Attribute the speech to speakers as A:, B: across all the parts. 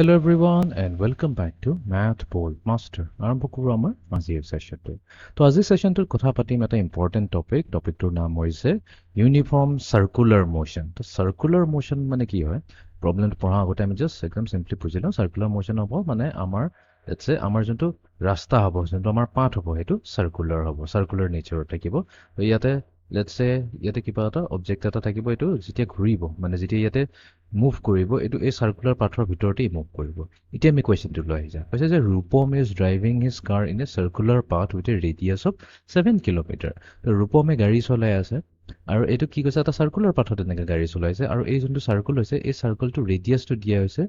A: Hello everyone and welcome back to Math Bold Master. আৰম্ভ কৰোঁ আমাৰ আজিৰ সেশনটো। তো আজিৰ সেশনটোৰ কথা পাতিম এটা ইম্পৰ্টেন্ট টপিকটোৰ নাম হৈছে ইউনিফৰ্ম সাৰ্কুলাৰ মোশন। তো সাৰ্কুলাৰ মোশন মানে কি হয়? প্ৰবলেমটো পঢ়া আগতে আমি জাস্ট একদম সিম্পলি বুজি লওঁ। সাৰ্কুলাৰ মোশন হ'ব মানে আমাৰ যোনটো ৰাস্তা হ'ব, যোনটো আমাৰ পাথ হ'ব, সেইটো সাৰ্কুলাৰ হ'ব, সাৰ্কুলাৰ নেচাৰত থাকিব। তো ইয়াতে কিবা এটা অবজেক্ট এটা থাকিব, এইটো যেতিয়া ঘূৰিব মানে যেতিয়া ইয়াতে মুভ কৰিব, এইটো এই সাৰ্কুলাৰ পাথৰ ভিতৰতেই মুভ কৰিব। এতিয়া আমি কুৱেশ্যনটো লৈ আহি যাওঁ। কৈছে যে Rupam is driving his car in a circular path with a radius of 7 kilometre. তো ৰূপমে গাড়ী চলাই আছে আৰু এইটো কি কৈছে, এটা সাৰ্কুলাৰ পাথত এনেকৈ গাড়ী চলাইছে আৰু এই যোনটো চাৰ্কুল হৈছে, এই চাৰ্কুলটো ৰেডিয়াছটো দিয়া হৈছে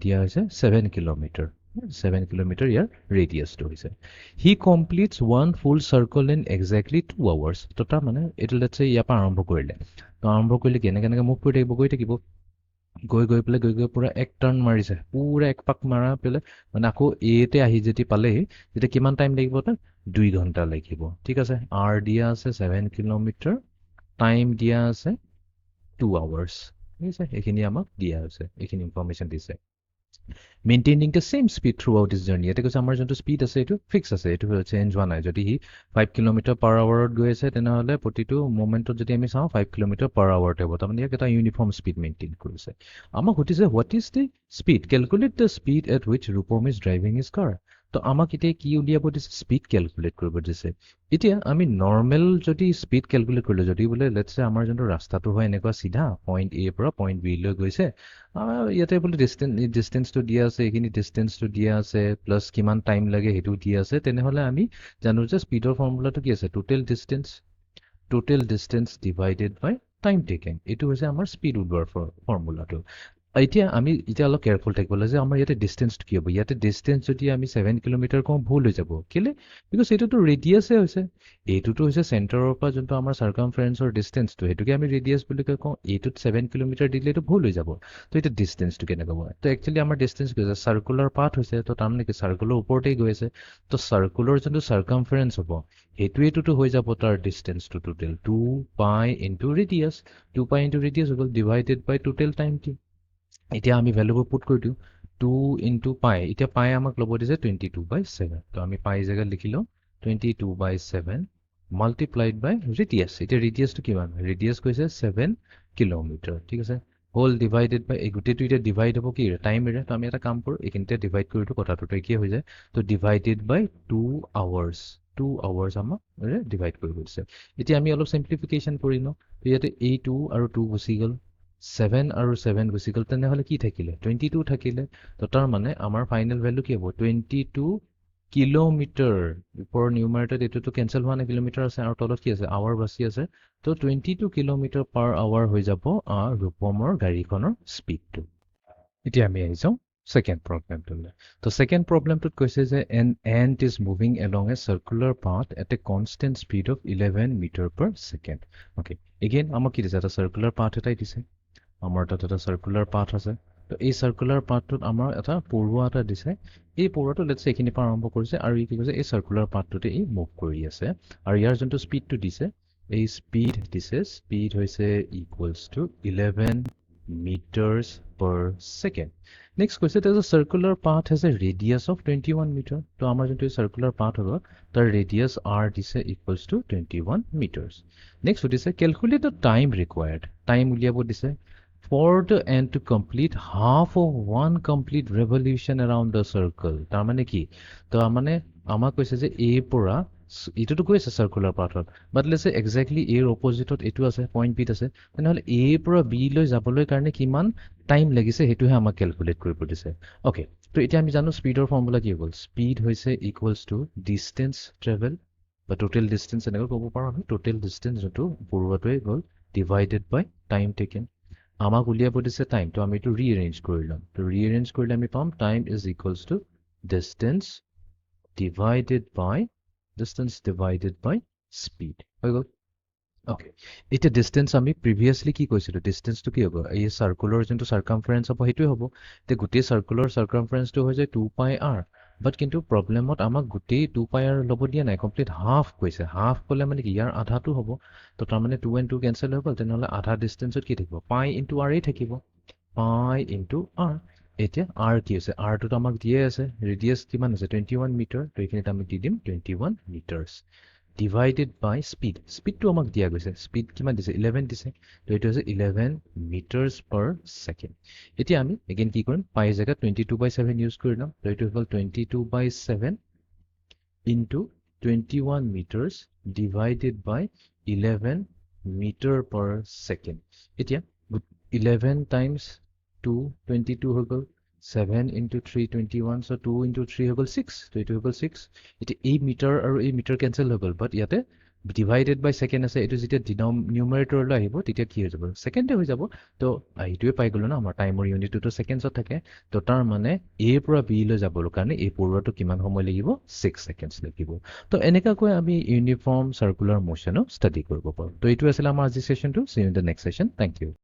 A: দিয়া হৈছে 7 কিলোমিটাৰ। 7 কিলোমিটাৰ ইয়াৰ ৰেডিয়াছটো হৈছে। He completes one full circle in exactly 2 hours. তো তাৰ মানে এইটো ইয়াৰ পৰা আৰম্ভ কৰিলে। তো আৰম্ভ কৰিলে কি এনেকৈ মুভ কৰি থাকিব, গৈ পুৰা এক টাৰ্ণ মাৰিছে, পুৰা এক পাক মাৰা পেলাই মানে আকৌ এতে আহি যদি পালেহি তেতিয়া কিমান টাইম লাগিব, তাক 2 ঘণ্টা লাগিব। ঠিক আছে, আৰ দিয়া আছে 7 কিলোমিটাৰ, টাইম দিয়া আছে 2 আৱাৰ্ছ। ঠিক আছে, এইখিনি আমাক দিয়া হৈছে, এইখিনি ইনফৰ্মেশ্যন দিছে। Maintaining the same speed throughout is journey. এতিয়া কৈছে আমাৰ যোনটো স্পীড আছে এইটো ফিক্স আছে, এইটো চেঞ্জ হোৱা নাই। যদি সি 5 কিলোমিটাৰ পাৰ আৱাৰত গৈ আছে তেনেহ'লে প্ৰতিটো মোমেণ্টত যদি আমি চাওঁ 5 কিলোমিটাৰ পাৰ আৱাৰতে হ'ব। তাৰমানে ইয়াক এটা ইউনিফৰ্ম স্পীড মেইনটেইন কৰিছে। আমাক সুধিছে what is the speed, calculate the speed at which Rupam is driving his car. তো আমাক এতিয়া কি উলিয়াব দিছে, স্পীড কেলকুলেট কৰিব দিছে। এতিয়া আমি নৰ্মেল যদি স্পীড কেলকুলেট কৰিলোঁ, যদি বোলে লেটছে আমাৰ যোনটো ৰাস্তাটো হয় এনেকুৱা চিধা পইণ্ট এ পৰা পইণ্ট বি লৈ গৈছে, ইয়াতে বোলে ডিষ্টেঞ্চটো দিয়া আছে, এইখিনি ডিষ্টেঞ্চটো দিয়া আছে, প্লাছ কিমান টাইম লাগে সেইটো দিয়া আছে, তেনেহ'লে আমি জানো যে স্পীডৰ ফৰ্মুলাটো কি আছে, টোটেল ডিষ্টেঞ্চ ডিভাইডেড বাই টাইম টেকেন। এইটো হৈছে আমাৰ স্পীড ওলোৱাৰ ফৰ্মুলাটো। এতিয়া অলপ কেয়াৰফুল থাকিব লাগে যে আমাৰ ইয়াতে ডিষ্টেঞ্চটো কি হ'ব। ইয়াতে ডিষ্টেঞ্চ যদি আমি 7 কিলোমিটাৰ কওঁ, ভুল হৈ যাব। কেলে? বিকজ এইটোতো ৰেডিয়াছে হৈছে, এইটোতো হৈছে চেণ্টাৰৰ পৰা যোনটো আমাৰ চাৰ্কামফাৰেঞ্চৰ ডিষ্টেঞ্চটো, সেইটোকে আমি ৰেডিয়াছ বুলি কওঁ। এইটোত 7 কিলোমিটাৰ দিলে এইটো ভুল হৈ যাব। তো এতিয়া ডিষ্টেঞ্চটো কেনেকৈ হ'ব? তো একচুৱেলি আমাৰ ডিষ্টেঞ্চ কি হৈছে, চাৰ্কুলাৰ পাথ হৈছে, তো তাৰমানে কি চাৰ্কুলৰ ওপৰতেই গৈ আছে। তো চাৰ্কুলৰ যোনটো চাৰ্কামফাৰেঞ্চ হ'ব, সেইটোৱেইটোতো হৈ যাব তাৰ ডিষ্টেঞ্চটো টোটেল 2 পাই ইনটু ৰেডিয়াছ। 2 পাই ইনটু ৰেডিয়াছ হৈ গ'ল, ডিভাইডেড বাই টোটেল টাইমটো। এতিয়া আমি ভেলুবোৰ পুট কৰি দিওঁ, 2 ইনটু পাই। এতিয়া পাই আমাক ল'ব দিছে 22/7। তো আমি পাই জেগাত লিখি লওঁ 22/7 মাল্টিপ্লাইড বাই ৰেডিয়াছ। এতিয়া ৰেডিয়াছটো কিমান? ৰেডিয়াছ কৈছে 7 কিলোমিটাৰ। ঠিক আছে, হোল ডিভাইডেড বাই, এই গোটেইটো এতিয়া ডিভাইড হ'ব কি টাইমেৰে। তো আমি এটা কাম কৰোঁ, এইখিনিতে ডিভাইড কৰি দিওঁ, কথাটোতো একেই হৈ যায়। তো ডিভাইডেড বাই 2 আৱাৰ্ছ। 2 আৱাৰ্ছ আমাক ডিভাইড কৰিব দিছে। এতিয়া আমি অলপ চিম্প্লিফিকেশ্যন কৰি লওঁ। তো ইয়াতে এই 2 আৰু 2 গুচি গ'ল, 7 আৰু 7 গুচি গ'ল, তেনেহ'লে কি থাকিলে? 22 থাকিলে। তো তাৰ মানে আমাৰ ফাইনেল ভেলু কি হ'ব? 22 কিলোমিটাৰ। ওপৰৰ নিউমাৰেটত এইটোতো কেঞ্চেল হোৱা নাই, কিলোমিটাৰ আছে আৰু তলত কি আছে, আৱাৰ বাচি আছে। তো 22 কিলোমিটাৰ পাৰ আৱাৰ হৈ যাব ৰূপমৰ গাড়ীখনৰ স্পীডটো। এতিয়া আমি আহি যাওঁ ছেকেণ্ড প্ৰব্লেমটোলৈ। তো ছেকেণ্ড প্ৰব্লেমটোত কৈছে যে an ant is moving along a circular path at a constant speed of 11 metre per second. Okay, again আমাক কি দিছে, এটা চাৰ্কুলাৰ পাথ এটাই দিছে। আমাৰ তাত এটা চাৰ্কুলাৰ পাথ আছে। তো এই চাৰ্কুলাৰ পাথটোত আমাৰ এটা পৰুৱা এটা দিছে। এই পৰুৱাটো লেটছে এইখিনিৰ পৰা আৰম্ভ কৰিছে আৰু ই কি কৈছে, এই চাৰ্কুলাৰ পাথটোতে ই মুভ কৰি আছে। আৰু ইয়াৰ যোনটো স্পীডটো দিছে, এই স্পীড দিছে, স্পীড হৈছে equals to 11 meters per second. Next কৈছে, there's a circular path has a radius of 21 meter. তো আমাৰ যোনটো চাৰ্কুলাৰ পাথ হ'ব, তাৰ ৰেডিয়াছ r দিছে ইকুৱেলছ টু 21 meters. নেক্সট সুধিছে calculate the time required. Time উলিয়াব দিছে for the end to complete half of one complete revolution around the circle. তাৰমানে কি? তো মানে আমাক কৈছে যে এ পৰা, এইটোতো গৈ আছে চাৰ্কুলাৰ পাথত, বাট লেটছে এক্সেক্টলি এৰ অপজিটত এইটো আছে, পইণ্ট বিত আছে, তেনেহ'লে এ পৰা বি লৈ যাবলৈ কাৰণে কিমান টাইম লাগিছে সেইটোহে আমাক কেলকুলেট কৰিব দিছে। অ'কে, তো এতিয়া আমি জানো স্পীডৰ ফৰ্মুলা কি হ'ল, স্পীড হৈছে ইকুৱেলছ টু ডিষ্টেঞ্চ ট্ৰেভেল বা টোটেল ডিষ্টেঞ্চ, এনেকৈ ক'ব পাৰোঁ আমি। টোটেল ডিষ্টেঞ্চ যোনটো পৰুৱাটোৱে গ'ল ডিভাইডেড বাই টাইম টেকেন। আমাক উলিয়াব দিছে টাইম, তো আমি এইটো ৰিএৰেঞ্জ কৰি ল'ম। তো ৰিএৰেঞ্জ কৰিলে আমি পাম time is equals to distance divided by speed হৈ গ'ল। অ'কে, এতিয়া ডিষ্টেঞ্চ আমি প্ৰিভিয়াছলি কি কৈছিলোঁ, ডিষ্টেঞ্চটো কি হ'ব, এই চাৰ্কুলৰ যোনটো চাৰ্কামফাৰেঞ্চ হ'ব সেইটোৱে হ'ব। এতিয়া গোটেই চাৰ্কুলৰ চাৰ্কামফাৰেঞ্চটো হৈ যায় 2 পাই r, বাট কিন্তু প্ৰব্লেমত আমাক গোটেই 2 পাই r ল'ব দিয়া নাই, কমপ্লিট হাফ কৈছে। হাফ ক'লে মানে কি, ইয়াৰ আধাটো হ'ব। তো তাৰমানে 2 and 2 কেঞ্চেল হৈ গ'ল, তেনেহ'লে আধা ডিষ্টেঞ্চত কি থাকিব, পাই ইনটু r এই থাকিব, পাই ইনটু r। এতিয়া r কি আছে r টোতো আমাক দিয়ে আছে ৰেডিয়াছ কিমান আছে 21 মিটাৰ তো এইখিনিত আমি দি দিম 21 মিটাৰ্ছ ডিভাইডেড বাই স্পীডটো আমাক দিয়া গৈছে স্পীড কিমান দিছে 11 দিছে তো এইটো হৈছে 11 মিটাৰ্ছ পাৰ ছেকেণ্ড এতিয়া আমি এগেইন কি কৰিম পাই জেগাত 22/7 ইউজ কৰি ল'ম তো এইটো হ'ল 22/7 ইনটু 21 মিটাৰ্ছ ডিভাইডেড বাই 11 মিটাৰ পাৰ ছেকেণ্ড এতিয়া 11 টাইমছ 2 22 হৈ গ'ল 7 into 3 21 so 2 into 3 হৈ গ'ল 6 তো এইটো হৈ গ'ল 6 এতিয়া এই মিটাৰ আৰু এই মিটাৰ কেনচেল হৈ গ'ল বাট ইয়াতে ডিভাইডেড বাই ছেকেণ্ড আছে এইটো যেতিয়া নিউমাৰেটৰলৈ আহিব তেতিয়া কি হৈ যাব ছেকেণ্ডে হৈ যাব তো এইটোৱে পাই গ'লো ন আমাৰ টাইমৰ ইউনিটটোতো ছেকেণ্ডছত থাকে তো তাৰ মানে এৰ পৰা বিলৈ যাবৰ কাৰণে এই পৰুৱাটো কিমান সময় লাগিব 6 ছেকেণ্ডছ লাগিব তো এনেকুৱাকৈ আমি ইউনিফৰ্ম চাৰ্কুলাৰ মোশ্যনো ষ্টাডি কৰিব পাৰোঁ তো এইটো আছিলে আমাৰ আজিৰ ছেশ্যনটো see in the next session thank U